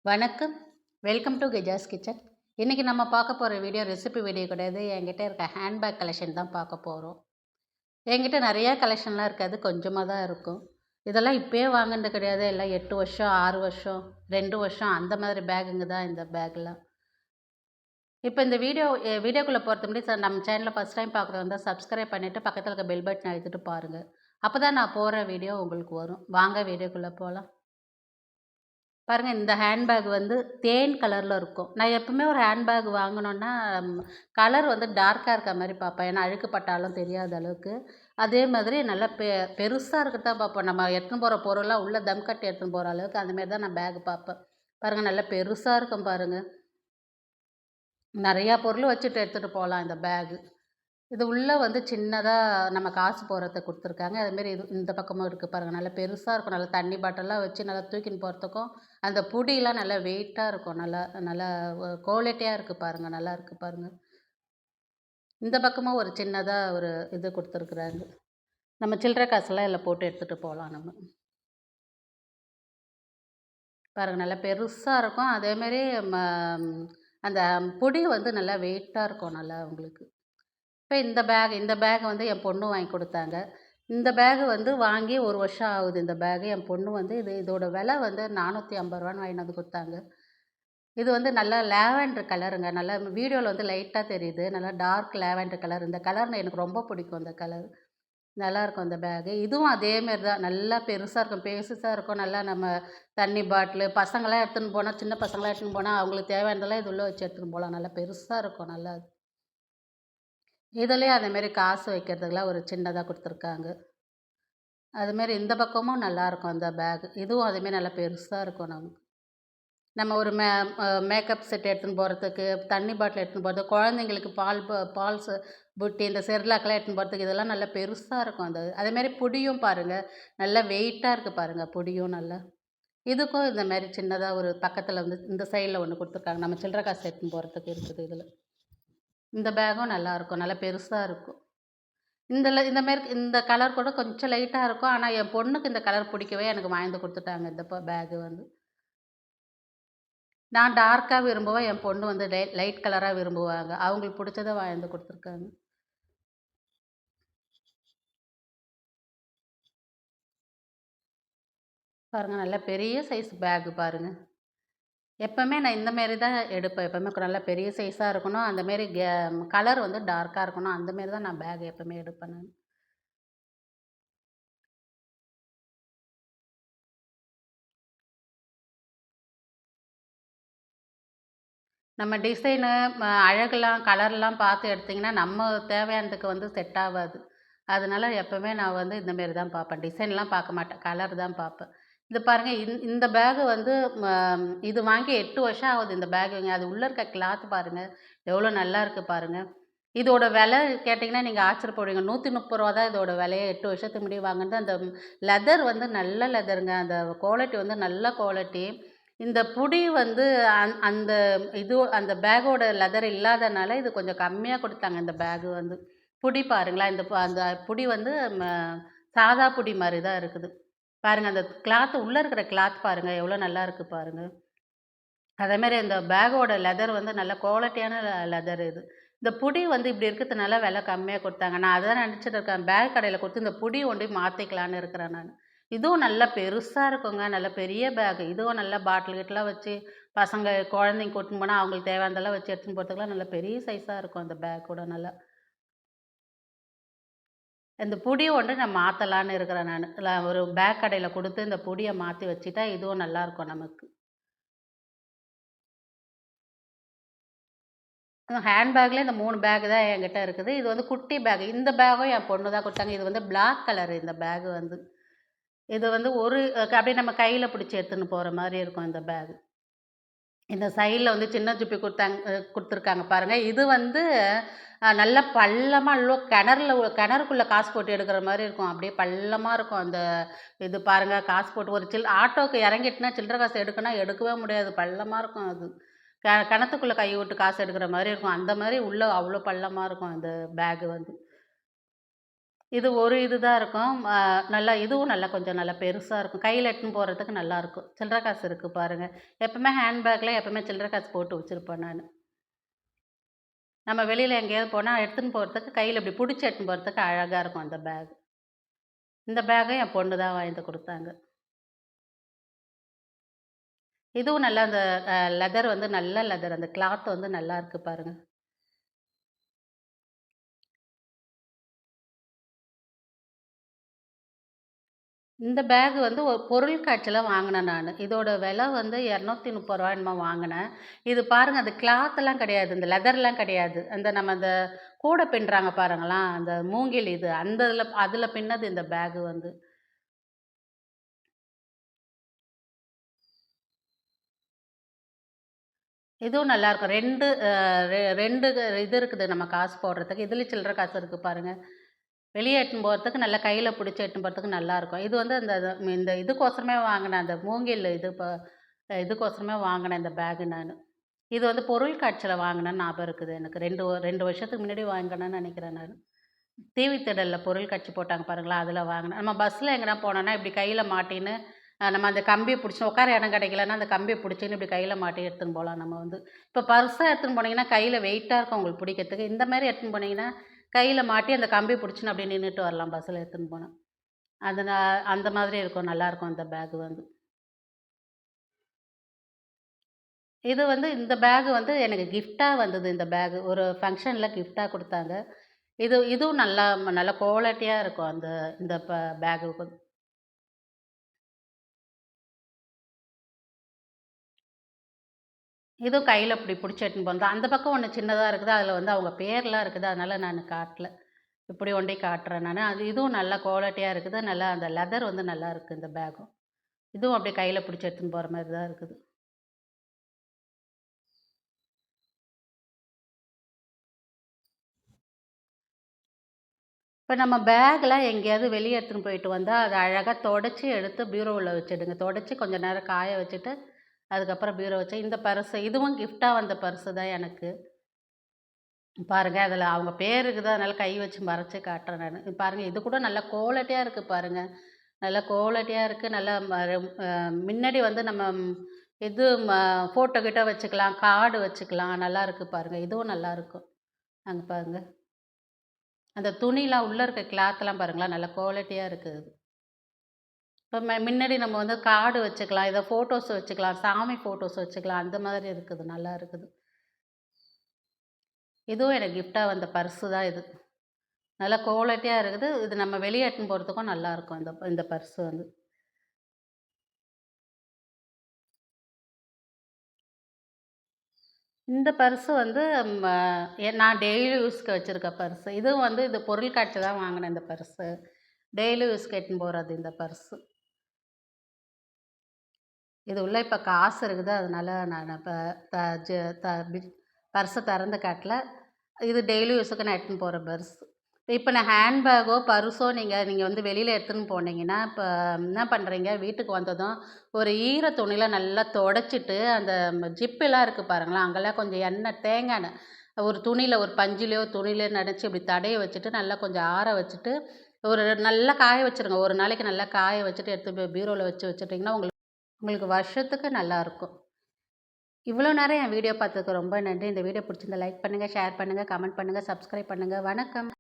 வணக்கம். Welcome to கெஜாஸ் kitchen. இன்றைக்கி நம்ம பார்க்க போகிற வீடியோ ரெசிபி வீடியோ கிடையாது. என்கிட்ட இருக்க ஹேண்ட்பேக் கலெக்ஷன் தான் பார்க்க போகிறோம். என்கிட்ட நிறையா கலெக்ஷன்லாம் இருக்காது, கொஞ்சமாக தான் இருக்கும். இதெல்லாம் இப்போயே வாங்கினது கிடையாது. எல்லாம் 8 வருஷம் 6 வருஷம் 2 வருஷம் அந்த மாதிரி பேக்குங்க தான் இந்த பேக்லாம். இப்போ இந்த வீடியோக்குள்ளே போகிறது முன்னாடி நம்ம சேனலில் ஃபஸ்ட் டைம் பார்க்குறது வந்தால் சப்ஸ்கிரைப் பண்ணிவிட்டு பக்கத்தில் இருக்க பெல் பட்டன் அழுத்திட்டு பாருங்கள். அப்போ தான் நான் போகிற வீடியோ உங்களுக்கு வரும். வாங்க வீடியோக்குள்ளே போகலாம். பாருங்கள், இந்த ஹேண்ட்பேக் வந்து தேன் கலரில் இருக்கும். நான் எப்பவுமே ஒரு ஹேண்ட்பேக் வாங்கினோன்னா கலர் வந்து டார்க்காக இருக்க மாதிரி பார்ப்பேன். ஏன்னா அழுக்கு பட்டாலும் தெரியாத அளவுக்கு. அதே மாதிரி நல்லா பெருசாக இருக்கிறது தான் பார்ப்பேன். நம்ம எடுத்துன்னு போகிற பொருள்லாம் உள்ளே தம் கட்டி எடுத்துன்னு போகிற அளவுக்கு அந்தமாரி தான் நான் பேக் பார்ப்பேன். பாருங்கள், நல்லா பெருசாக இருக்கும் பாருங்கள். நிறையா பொருள் வச்சுட்டு எடுத்துகிட்டு போகலாம் இந்த பேகு. இது உள்ளே வந்து சின்னதாக நம்ம காசு போடுறதுக்கு கொடுத்துருக்காங்க. அதுமாரி இந்த பக்கமும் இருக்குது பாருங்கள். நல்லா பெருசாக இருக்கும். நல்லா தண்ணி பாட்டில்லாம் வச்சு நல்லா தூக்கின்னு போகிறதுக்கும் அந்த புடிலாம் நல்லா வெயிட்டாக இருக்கும். நல்லா நல்லா குவாலிட்டியாக இருக்குது பாருங்கள். நல்லா இருக்குது பாருங்கள். இந்த பக்கமும் ஒரு சின்னதாக ஒரு இது கொடுத்துருக்குறாங்க. நம்ம சில்லறை காசெல்லாம் இதில் போட்டு எடுத்துகிட்டு போகலாம் நம்ம. பாருங்கள், நல்லா பெருசாக இருக்கும். அதேமாரி அந்த புடி வந்து நல்லா வெயிட்டாக இருக்கும் நல்லா உங்களுக்கு. இப்போ இந்த பேக் வந்து என் பொண்ணு வாங்கி கொடுத்தாங்க. இந்த பேகு வந்து வாங்கி 1 வருஷம் ஆகுது. இந்த பேகு என் பொண்ணு வந்து இதோட விலை வந்து ரூ. 450 வாங்கிட்டு வந்து கொடுத்தாங்க. இது வந்து நல்லா லேவெண்டர் கலருங்க. நல்லா வீடியோவில் வந்து லைட்டாக தெரியுது. நல்லா டார்க் லேவெண்டர் கலர். இந்த கலர் எனக்கு ரொம்ப பிடிக்கும். இந்த கலர் நல்லாயிருக்கும் இந்த பேகு. இதுவும் அதேமாரி தான் நல்லா பெருசாக இருக்கும், பேசஸாக இருக்கும். நல்லா நம்ம தண்ணி பாட்டிலு பசங்களாம் எடுத்துன்னு போனால், சின்ன பசங்களாம் எடுத்துன்னு போனால் அவங்களுக்கு தேவையானதெல்லாம் இது உள்ளே வச்சு எடுத்துன்னு போகலாம். நல்லா பெருசாக இருக்கும். நல்லா இதுலேயே அதேமாரி காசு வைக்கிறதுக்கெலாம் ஒரு சின்னதாக கொடுத்துருக்காங்க. அதுமாரி இந்த பக்கமும் நல்லாயிருக்கும் அந்த பேக். இதுவும் அதேமாரி நல்லா பெருசாக இருக்கும் நமக்கு. நம்ம ஒரு மேக்கப் செட் எடுத்துன்னு போகிறதுக்கு, தண்ணி பாட்டில் எடுத்துன்னு போகிறது, குழந்தைங்களுக்கு பால் புட்டி இந்த செர்லாக்கெல்லாம் எடுத்துன்னு போகிறதுக்கு இதெல்லாம் நல்லா பெருசாக இருக்கும். அதேமாரி புடியும் பாருங்கள், நல்லா வெயிட்டாக இருக்குது பாருங்கள் புடியும் நல்லா. இதுக்கும் இந்தமாரி சின்னதாக ஒரு பக்கத்தில் வந்து இந்த சைடில் ஒன்று கொடுத்துருக்காங்க. நம்ம சில்லறை காசு எடுத்துன்னு போகிறதுக்கு இருக்குது இதில். இந்த பேக்கும் நல்லாயிருக்கும். நல்லா பெருசாக இருக்கும். இந்தமாரி இந்த கலர் கூட கொஞ்சம் லைட்டாக இருக்கும். ஆனால் என் பொண்ணுக்கு இந்த கலர் பிடிக்கவே எனக்கு வாங்கிட்டு கொடுத்துட்டாங்க இந்த பேகு வந்து. நான் டார்க்காக விரும்புவேன். என் பொண்ணு வந்து லைட் கலராக விரும்புவாங்க. அவங்களுக்கு பிடிச்சத வாங்கிட்டு கொடுத்துருக்காங்க. பாருங்கள், நல்லா பெரிய சைஸ் பேகு பாருங்கள். எப்போவுமே நான் இந்தமாரி தான் எடுப்பேன். எப்போவுமே நல்லா பெரிய சைஸாக இருக்கணும். அந்தமாரி கலர் வந்து டார்க்காக இருக்கணும். அந்தமாரி தான் நான் பேக் எப்போவுமே எடுப்பேன் நான். நம்ம டிசைனு அழகெல்லாம் கலர்லாம் பார்த்து எடுத்திங்கன்னா நம்ம தேவையானதுக்கு வந்து செட் ஆகாது. அதனால எப்போவுமே நான் வந்து இந்தமாரி தான் பார்ப்பேன். டிசைன்லாம் பார்க்க மாட்டேன். கலர் தான் பார்ப்பேன். இது பாருங்கள், இந்த பேகு வந்து இது வாங்கி 8 வருஷம் ஆகுது இந்த பேகுங்க. அது உள்ளே இருக்க கிளாத் பாருங்கள், எவ்வளோ நல்லா இருக்குது பாருங்கள். இதோட விலை கேட்டிங்கன்னா நீங்கள் ஆச்சரியப்படுவீங்க. ரூ. 130 தான் இதோட விலையே. 8 வருஷத்துக்கு முன்னாடி வாங்கினது. அந்த லெதர் வந்து நல்ல லெதருங்க. அந்த குவாலிட்டி வந்து நல்ல குவாலிட்டி. இந்த புடி வந்து அந்த அந்த பேக்கோட லெதர் இல்லாதனால இது கொஞ்சம் கம்மியாக கொடுத்தாங்க இந்த பேகு வந்து. புடி பாருங்களேன், அந்த புடி வந்து சாதா புடி மாதிரி தான் இருக்குது. பாருங்கள், அந்த கிளாத் உள்ளே இருக்கிற கிளாத் பாருங்கள் எவ்வளோ நல்லா இருக்குது பாருங்கள். அதேமாரி இந்த பேக்கோட லெதர் வந்து நல்ல குவாலிட்டியான லெதர் இது. இந்த புடி வந்து இப்படி இருக்கிறதுனால விலை கம்மியாக கொடுத்தாங்க. நான் அதான் நினச்சிட்டு இருக்கேன், பேக் கடையில் கொடுத்து இந்த புடி ஒண்டி மாற்றிக்கலான்னு இருக்கிறேன் நான். இதுவும் நல்லா பெருசாக இருக்குங்க. நல்ல பெரிய பேகு. இதுவும் நல்லா பாட்டில் கிட்டலாம் வச்சு பசங்க குழந்தைங்க கூட்டின்னு போனால் அவங்களுக்கு தேவையானதெல்லாம் வச்சு எடுத்துன்னு போகிறதுக்குலாம் நல்ல பெரிய சைஸாக இருக்கும் அந்த பேக் கூட நல்லா. இந்த புடிய ஒன்று நான் மாற்றலான்னு இருக்கிறேன் நான். ஒரு பேக் கடையில் கொடுத்து இந்த புடியை மாற்றி வச்சுட்டா இதுவும் நல்லாயிருக்கும் நமக்கு. ஹேண்ட்பேக்ல இந்த 3 பேக் தான் என்கிட்ட இருக்குது. இது வந்து குட்டி பேக். இந்த பேக்கும் என் பொண்ணு தான் குடுத்தாங்க. இது வந்து பிளாக் கலர் இந்த பேக் வந்து. இது வந்து ஒரு அப்படியே நம்ம கையில பிடிச்சு எடுத்துன்னு போற மாரி இருக்கும் இந்த பேக். இந்த சைடுல வந்து சின்ன ஜிப்பு குடுத்துருக்காங்க பாருங்க. இது வந்து நல்ல பள்ளமா கிணறுக்குள்ள காசு போட்டு எடுக்கிற மாரி இருக்கும். அப்படியே பள்ளமா இருக்கும் அந்த இது பாருங்க. காசு போட்டு ஒரு ஆட்டோக்கு இறங்கிட்டுனா சில்லற காசு எடுக்கவே முடியாது. பள்ளமா இருக்கும் அது. கிணத்துக்குள்ள கை விட்டு காசு எடுக்கிற மாரி இருக்கும். அந்த மாரி உள்ள அவ்வளோ பள்ளமா இருக்கும் அந்த பேகு வந்து. இது ஒரு இது தான் இருக்கும். நல்லா இதுவும் நல்லா கொஞ்சம் நல்லா பெருசா இருக்கும். கையில எடுத்துன்னு போறதுக்கு நல்லாயிருக்கும். சில்லற காசு இருக்கு பாருங்க. எப்பவுமே ஹேண்ட்பேக்ல எப்பவுமே சில்லற காசு போட்டு வச்சிருப்பேன் நானு. நம்ம வெளியில எங்கேயாவது போனா எடுத்துன்னு போறதுக்கு கையில இப்படி புடிச்சு எடுத்துன்னு போறதுக்கு அழகா இருக்கும் அந்த பேக். இந்த பேக்க என் பொண்ணு தான் வாங்கிட்டு குடுத்தாங்க. இதுவும் நல்லா அந்த லெதர் வந்து நல்ல லெதர். அந்த கிளாத் வந்து நல்லா இருக்கு பாருங்க. இந்த பேக் வந்து ஒரு பொருள் காட்சியில வாங்குனேன் நானு. இதோட விலை வந்து ரூ. 230 என்னமோ வாங்குனேன். இது பாருங்க அது கிளாத்லாம் கிடையாது. இந்த லெதர்லாம் கிடையாது. அந்த நம்ம அந்த கூட பின்னுறாங்க பாருங்களேன், அந்த மூங்கில் இது அந்த அதில பின்னது இந்த பேக் வந்து. இதுவும் நல்லாயிருக்கும். 2 2 இது இருக்குது நம்ம காசு போடுறதுக்கு. இதில சில்லற காசு இருக்கு பாருங்க. வெளிய எடுத்துன்னு போறதுக்கு நல்லா கையில புடிச்சு எடுத்துன்னு போறதுக்கு நல்லாயிருக்கும். இது வந்து அந்த இந்த இதுக்கோசரமே வாங்குனேன். அந்த மூங்கில் இதுக்கோசரமே வாங்குனேன் இந்த பேக் நானு. இது வந்து பொருள் காட்சியில வாங்குனேன்னு ஞாபகம் இருக்குது எனக்கு. 2 வருஷத்துக்கு முன்னாடி வாங்குனேன்னு நெனைக்கிறேன் நானு. டிவி திடல்ல பொருள் காட்சி போட்டாங்க பாருங்களா, அதில வாங்குனேன். நம்ம பஸ்ஸில எங்கனா போனோம்னா, இப்படி கையில மாட்டின்னு நம்ம அந்த கம்பிய புடிச்சு உட்கார இடம் கிடைக்கலன்னா, அந்த கம்பிய புடிச்சுன்னு இப்படி கையில மாட்டி எடுத்துன்னு போலாம் நம்ம வந்து. இப்போ பர்ஸா எடுத்துன்னு போனீங்கன்னா, கையில வெயிட்டா இருக்கும் உங்களுக்கு பிடிக்கிறதுக்கு. இந்த மாரி எடுத்துன்னு போனீங்கன்னா, கையில மாட்டி அந்த கம்பி புடிச்சுன்னு அப்படியே நின்னுட்டு வரலாம் பஸ்ஸில எடுத்துன்னு போனா. அது அந்த மாதிரி இருக்கும். நல்லாயிருக்கும் அந்த பேக் வந்து. இது வந்து இந்த பேக் வந்து எனக்கு கிஃப்ட்டா வந்தது இந்த பேக். ஒரு ஃபங்ஷன்ல கிஃப்ட்டா குடுத்தாங்க. இதுவும் நல்லா நல்ல குவாலிட்டியா இருக்கும் அந்த இந்த பேகு. இதுவும் கையில இப்டி புடிச்சு எடுத்துன்னு போனது. அந்த பக்கம் ஒண்ணு சின்னதா இருக்குது. அதில வந்து அவங்க பேர்லாம் இருக்குது. அதனால நானு காட்டல. இப்படி ஒண்டி காட்டுறேன் நானு. இதுவும் நல்ல குவாலிட்டியா இருக்குது. நல்லா அந்த லெதர் வந்து நல்லா இருக்கு இந்த பேகும். இதுவும் அப்படியே கையில புடிச்சு எடுத்துன்னு போற மாரி தான் இருக்குது. இப்ப நம்ம பேக்லாம் எங்கேயாவது வெளிய எடுத்துன்னு போயிட்டு வந்தா, அத அழகா தொடச்சு எடுத்து பீரோவுல வச்சுடுங்க. தொடச்சு கொஞ்ச நேரம் காய வச்சுட்டு, அதுக்கப்புறம் பீரோ வச்சு இந்த பர்ஸு இதுவும் கிஃப்ட்டா வந்த பர்ஸு தான் எனக்கு. பாருங்க அதில அவங்க பேர் இருக்குது. அதனால கை வச்சு மறைச்சு காட்டுறேன் நானு. பாருங்க இது கூட நல்ல குவாலிட்டியா இருக்கு பாருங்க. நல்ல குவாலிட்டியா இருக்கு. நல்லா முன்னாடி வந்து நம்ம இது ஃபோட்டோ கிட்ட வச்சுக்கலாம். கார்டு வச்சுக்கலாம். நல்லாருக்கு பாருங்க. இதுவும் நல்லாருக்கும். அங்க பாருங்க. அந்த துணிலாம் உள்ள இருக்க கிளாத்லாம் பாருங்களேன், நல்ல குவாலிட்டியா இருக்குது. இப்ப முன்னாடி நம்ம வந்து கார்டு வச்சுக்கலாம். இத ஃபோட்டோஸ் வச்சுக்கலாம். சாமி ஃபோட்டோஸ் வச்சுக்கலாம். அந்த மாதிரி இருக்குது. நல்லா இருக்குது. இதுவும் எனக்கு கிஃப்ட்டா வந்த பர்ஸு தான் இது. நல்லா குவாலிட்டியா இருக்குது. இது நம்ம வெளிய எடுத்துன்னு போறதுக்கும் நல்லாயிருக்கும் இந்த இந்த பர்ஸு வந்து. இந்த பர்ஸு வந்து ம நான் டெய்லி யூஸ்க்கு வச்சிருக்க பர்ஸு. இதுவும் வந்து இது பொருள் காட்சில தான் வாங்குனேன் இந்த பர்ஸு. டெய்லி யூஸ்க்கு எடுத்துன்னு போறது இந்த பர்ஸு. இது உள்ள இப்ப காசு இருக்குது. அதனால நான் இப்ப த ஜ த பி பர்ஸ திறந்து காட்டல. இது டெய்லி யூஸுக்கு நான் எடுத்துன்னு போற பர்ஸ். இப்ப நான் ஹேண்ட்பேக்கோ, பர்ஸோ நீங்க நீங்க வந்து வெளியில எடுத்துன்னு போனீங்கன்னா, இப்ப என்ன பண்றீங்க, வீட்டுக்கு வந்ததும் ஒரு ஈர துணியில நல்லா தொடச்சிட்டு, அந்த ஜிப்பெல்லாம் இருக்கு பாருங்களேன், அங்கெல்லாம் கொஞ்சம் எண்ணெய் தேங்காய் எண்ணெய் ஒரு துணியில ஒரு பஞ்சிலயோ, துணியிலயோ நனைச்சு இப்படி தடவி வச்சுட்டு, நல்லா கொஞ்சம் ஆற வச்சுட்டு, ஒரு நல்லா காய வச்சுருங்க. ஒரு நாளைக்கு நல்லா காய வச்சுட்டு, எடுத்து போய் பீரோல வச்சு வச்சுட்டீங்கன்னா, உங்களுக்கு உங்களுக்கு வருஷத்துக்கு நல்லாயிருக்கும். இவ்வளோ நேரம் என் வீடியோ பார்த்ததுக்கு ரொம்ப நன்றி. இந்த வீடியோ பிடிச்சிருந்தா லைக் பண்ணுங்க, ஷேர் பண்ணுங்க, கமெண்ட் பண்ணுங்க, சப்ஸ்கிரைப் பண்ணுங்க. வணக்கம்.